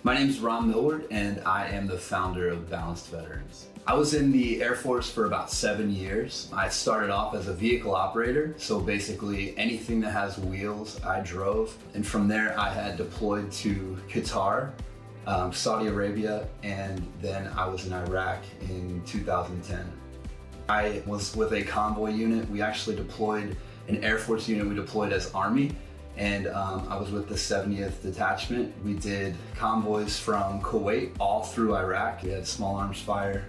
My name is Ron Millward, and I am the founder of Balanced Veterans. I was in the Air Force for about 7 years. I started off as a vehicle operator, so basically anything that has wheels, I drove. And from there, I had deployed to Qatar, Saudi Arabia, and then I was in Iraq in 2010. I was with a convoy unit. We actually deployed an Air Force unit. We deployed as Army. And I was with the 70th Detachment. We did convoys from Kuwait all through Iraq. We had small arms fire,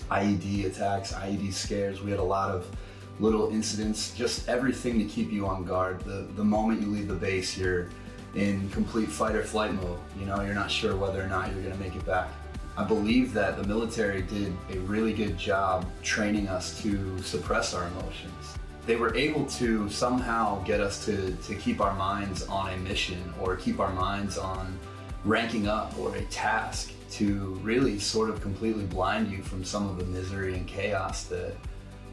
IED attacks, IED scares. We had a lot of little incidents, just everything to keep you on guard. The moment you leave the base, you're in complete fight or flight mode. You know, you're not sure whether or not you're gonna make it back. I believe that the military did a really good job training us to suppress our emotions. They were able to somehow get us to keep our minds on a mission or keep our minds on ranking up or a task to really sort of completely blind you from some of the misery and chaos that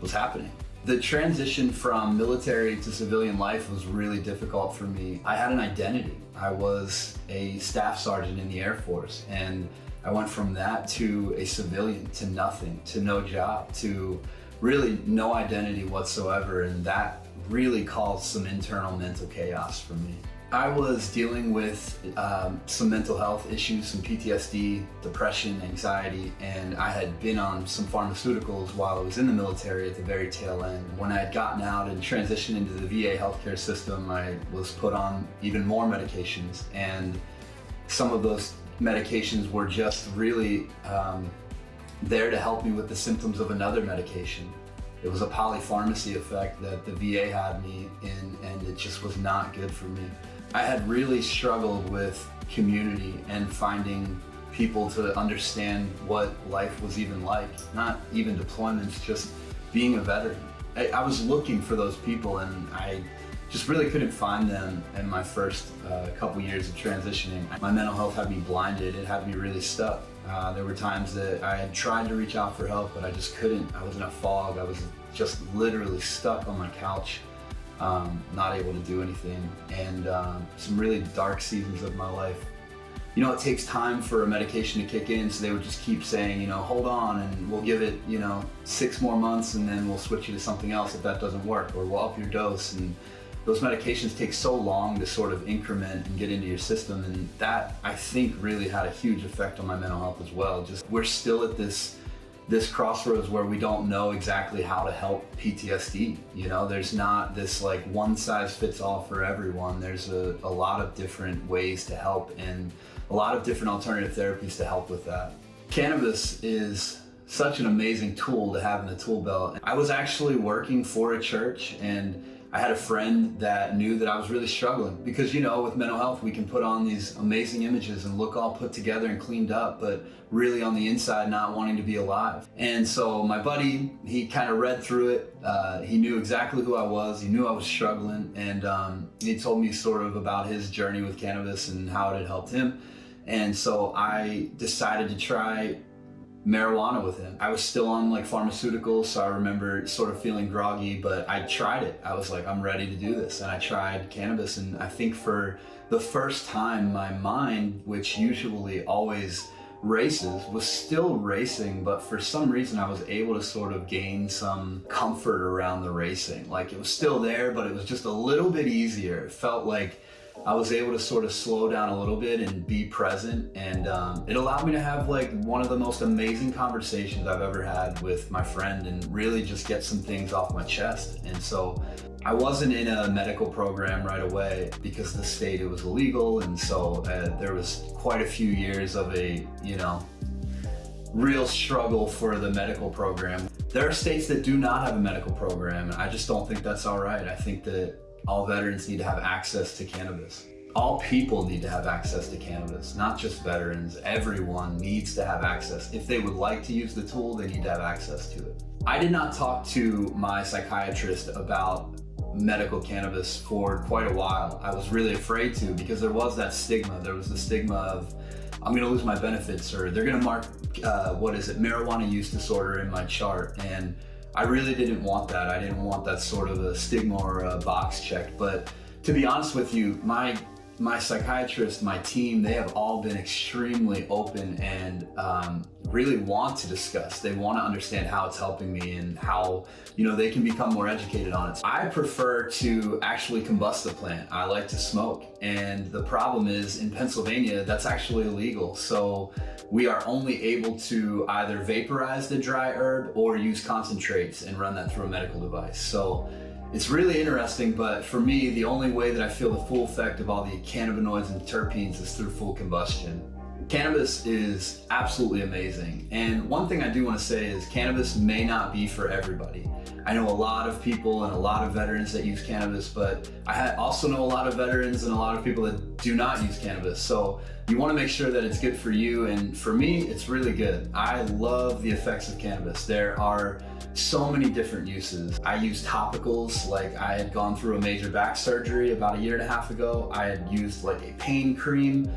was happening. The transition from military to civilian life was really difficult for me. I had an identity. I was a staff sergeant in the Air Force, and I went from that to a civilian, to nothing, to no job, to really no identity whatsoever, and that really caused some internal mental chaos for me. I was dealing with some mental health issues, some PTSD, depression, anxiety, and I had been on some pharmaceuticals while I was in the military at the very tail end. When I had gotten out and transitioned into the VA healthcare system, I was put on even more medications, and some of those medications were just really there to help me with the symptoms of another medication. It was a polypharmacy effect that the VA had me in, and it just was not good for me. I had really struggled with community and finding people to understand what life was even like, not even deployments, just being a veteran. I was looking for those people, and I just really couldn't find them in my first couple years of transitioning. My mental health had me blinded. It had me really stuck. There were times that I had tried to reach out for help, but I just couldn't. I was in a fog. I was just literally stuck on my couch, not able to do anything. And some really dark seasons of my life. You know, it takes time for a medication to kick in, so they would just keep saying, you know, hold on, and we'll give it, 6 more months, and then we'll switch you to something else if that doesn't work, or we'll up your dose. And those medications take so long to sort of increment and get into your system, and that, I think, really had a huge effect on my mental health as well. Just we're still at this crossroads where we don't know exactly how to help PTSD. You know, there's not this like one size fits all for everyone. There's a lot of different ways to help and a lot of different alternative therapies to help with that. Cannabis is such an amazing tool to have in the tool belt. I was actually working for a church, and I had a friend that knew that I was really struggling because, with mental health, we can put on these amazing images and look all put together and cleaned up, but really on the inside, not wanting to be alive. And so my buddy, he kind of read through it. He knew exactly who I was. He knew I was struggling. And he told me sort of about his journey with cannabis and how it had helped him. And so I decided to try marijuana with him. I was still on like pharmaceuticals, so I remember sort of feeling groggy, but I tried it. I was like, I'm ready to do this. And I tried cannabis, and I think for the first time, my mind, which usually always races, was still racing, but for some reason I was able to sort of gain some comfort around the racing. Like it was still there, but it was just a little bit easier. It felt like I was able to sort of slow down a little bit and be present, and it allowed me to have like one of the most amazing conversations I've ever had with my friend and really just get some things off my chest. And so I wasn't in a medical program right away because the state, it was illegal, and so there was quite a few years of a real struggle for the medical program. There are states that do not have a medical program, and I just don't think that's all right. I think that all veterans need to have access to cannabis. All people need to have access to cannabis, not just veterans. Everyone needs to have access. If they would like to use the tool, they need to have access to it. I did not talk to my psychiatrist about medical cannabis for quite a while. I was really afraid to, because there was that stigma. There was the stigma of, I'm gonna lose my benefits, or they're gonna mark, marijuana use disorder in my chart. And I really didn't want that. I didn't want that sort of a stigma or a box checked. But to be honest with you, my my psychiatrist, my team, they have all been extremely open and really want to discuss. They want to understand how it's helping me and how, they can become more educated on it. I prefer to actually combust the plant. I like to smoke. And the problem is in Pennsylvania, that's actually illegal. So we are only able to either vaporize the dry herb or use concentrates and run that through a medical device. So it's really interesting, but for me, the only way that I feel the full effect of all the cannabinoids and terpenes is through full combustion. Cannabis is absolutely amazing. And one thing I do want to say is cannabis may not be for everybody. I know a lot of people and a lot of veterans that use cannabis, but I also know a lot of veterans and a lot of people that do not use cannabis. So you want to make sure that it's good for you. And for me, it's really good. I love the effects of cannabis. There are so many different uses. I use topicals, like I had gone through a major back surgery about 1.5 years ago. I had used like a pain cream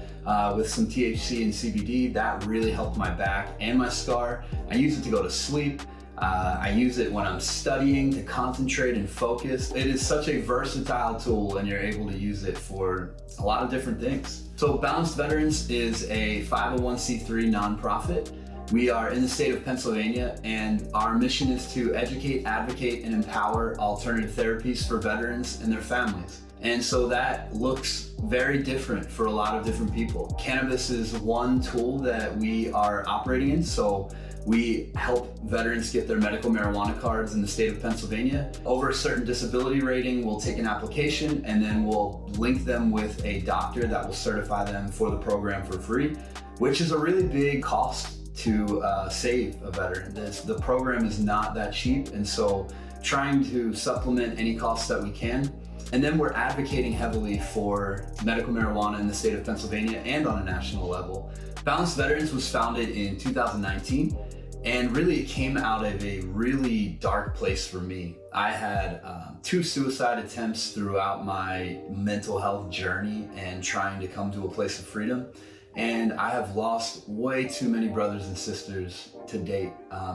with some THC and CBD. That really helped my back and my scar. I use it to go to sleep. I use it when I'm studying to concentrate and focus. It is such a versatile tool and you're able to use it for a lot of different things. So Balanced Veterans is a 501c3 nonprofit. We are in the state of Pennsylvania and our mission is to educate, advocate, and empower alternative therapies for veterans and their families. And so that looks very different for a lot of different people. Cannabis is one tool that we are operating in. So we help veterans get their medical marijuana cards in the state of Pennsylvania. Over a certain disability rating, we'll take an application and then we'll link them with a doctor that will certify them for the program for free, which is a really big cost to save a veteran. The program is not that cheap, and so trying to supplement any costs that we can. And then we're advocating heavily for medical marijuana in the state of Pennsylvania and on a national level. Balanced Veterans was founded in 2019, and really it came out of a really dark place for me. I had 2 suicide attempts throughout my mental health journey and trying to come to a place of freedom. And I have lost way too many brothers and sisters to date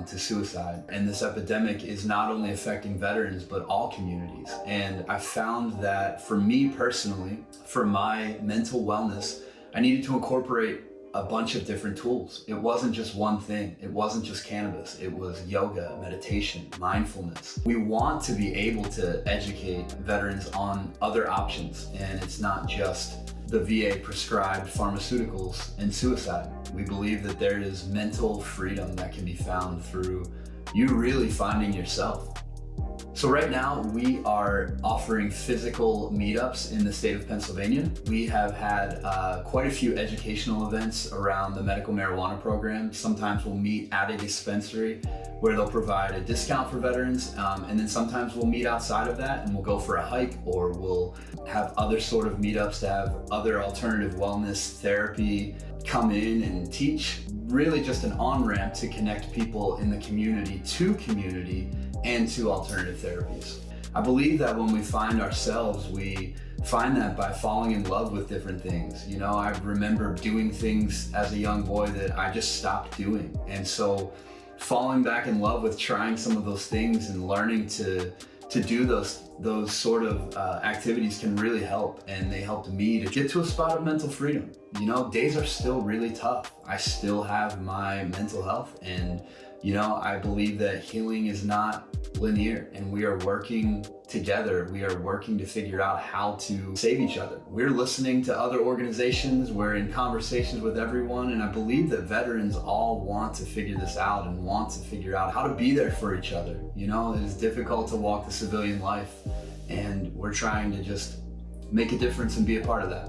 to suicide. And this epidemic is not only affecting veterans, but all communities. And I found that for me personally, for my mental wellness, I needed to incorporate a bunch of different tools. It wasn't just one thing. It wasn't just cannabis. It was yoga, meditation, mindfulness. We want to be able to educate veterans on other options. And it's not just the VA prescribed pharmaceuticals and suicide. We believe that there is mental freedom that can be found through you really finding yourself. So right now we are offering physical meetups in the state of Pennsylvania. We have had quite a few educational events around the medical marijuana program. Sometimes we'll meet at a dispensary where they'll provide a discount for veterans. And then sometimes we'll meet outside of that and we'll go for a hike, or we'll have other sort of meetups to have other alternative wellness therapy come in and teach. Really just an on-ramp to connect people in the community to community and to alternative therapies. I believe that when we find ourselves, we find that by falling in love with different things. I remember doing things as a young boy that I just stopped doing. And so falling back in love with trying some of those things and learning to do those sort of activities can really help. And they helped me to get to a spot of mental freedom. Days are still really tough. I still have my mental health, and I believe that healing is not linear, and we are working together. We are working to figure out how to save each other. We're listening to other organizations. We're in conversations with everyone, and I believe that veterans all want to figure this out and want to figure out how to be there for each other. It is difficult to walk the civilian life, and we're trying to just make a difference and be a part of that.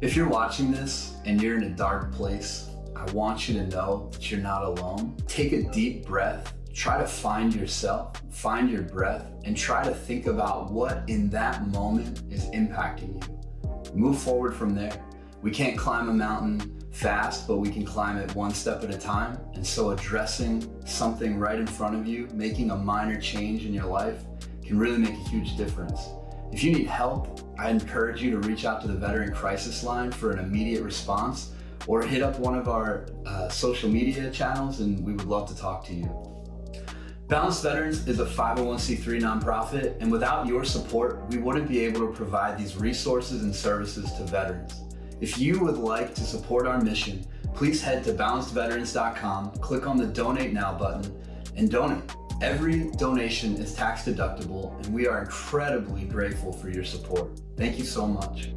If you're watching this and you're in a dark place, I want you to know that you're not alone. Take a deep breath, try to find yourself, find your breath, and try to think about what in that moment is impacting you. Move forward from there. We can't climb a mountain fast, but we can climb it one step at a time. And so addressing something right in front of you, making a minor change in your life, can really make a huge difference. If you need help, I encourage you to reach out to the Veteran Crisis Line for an immediate response, or hit up one of our social media channels and we would love to talk to you. Balanced Veterans is a 501c3 nonprofit, and without your support, we wouldn't be able to provide these resources and services to veterans. If you would like to support our mission, please head to balancedveterans.com, click on the Donate Now button, and donate. Every donation is tax deductible, and we are incredibly grateful for your support. Thank you so much.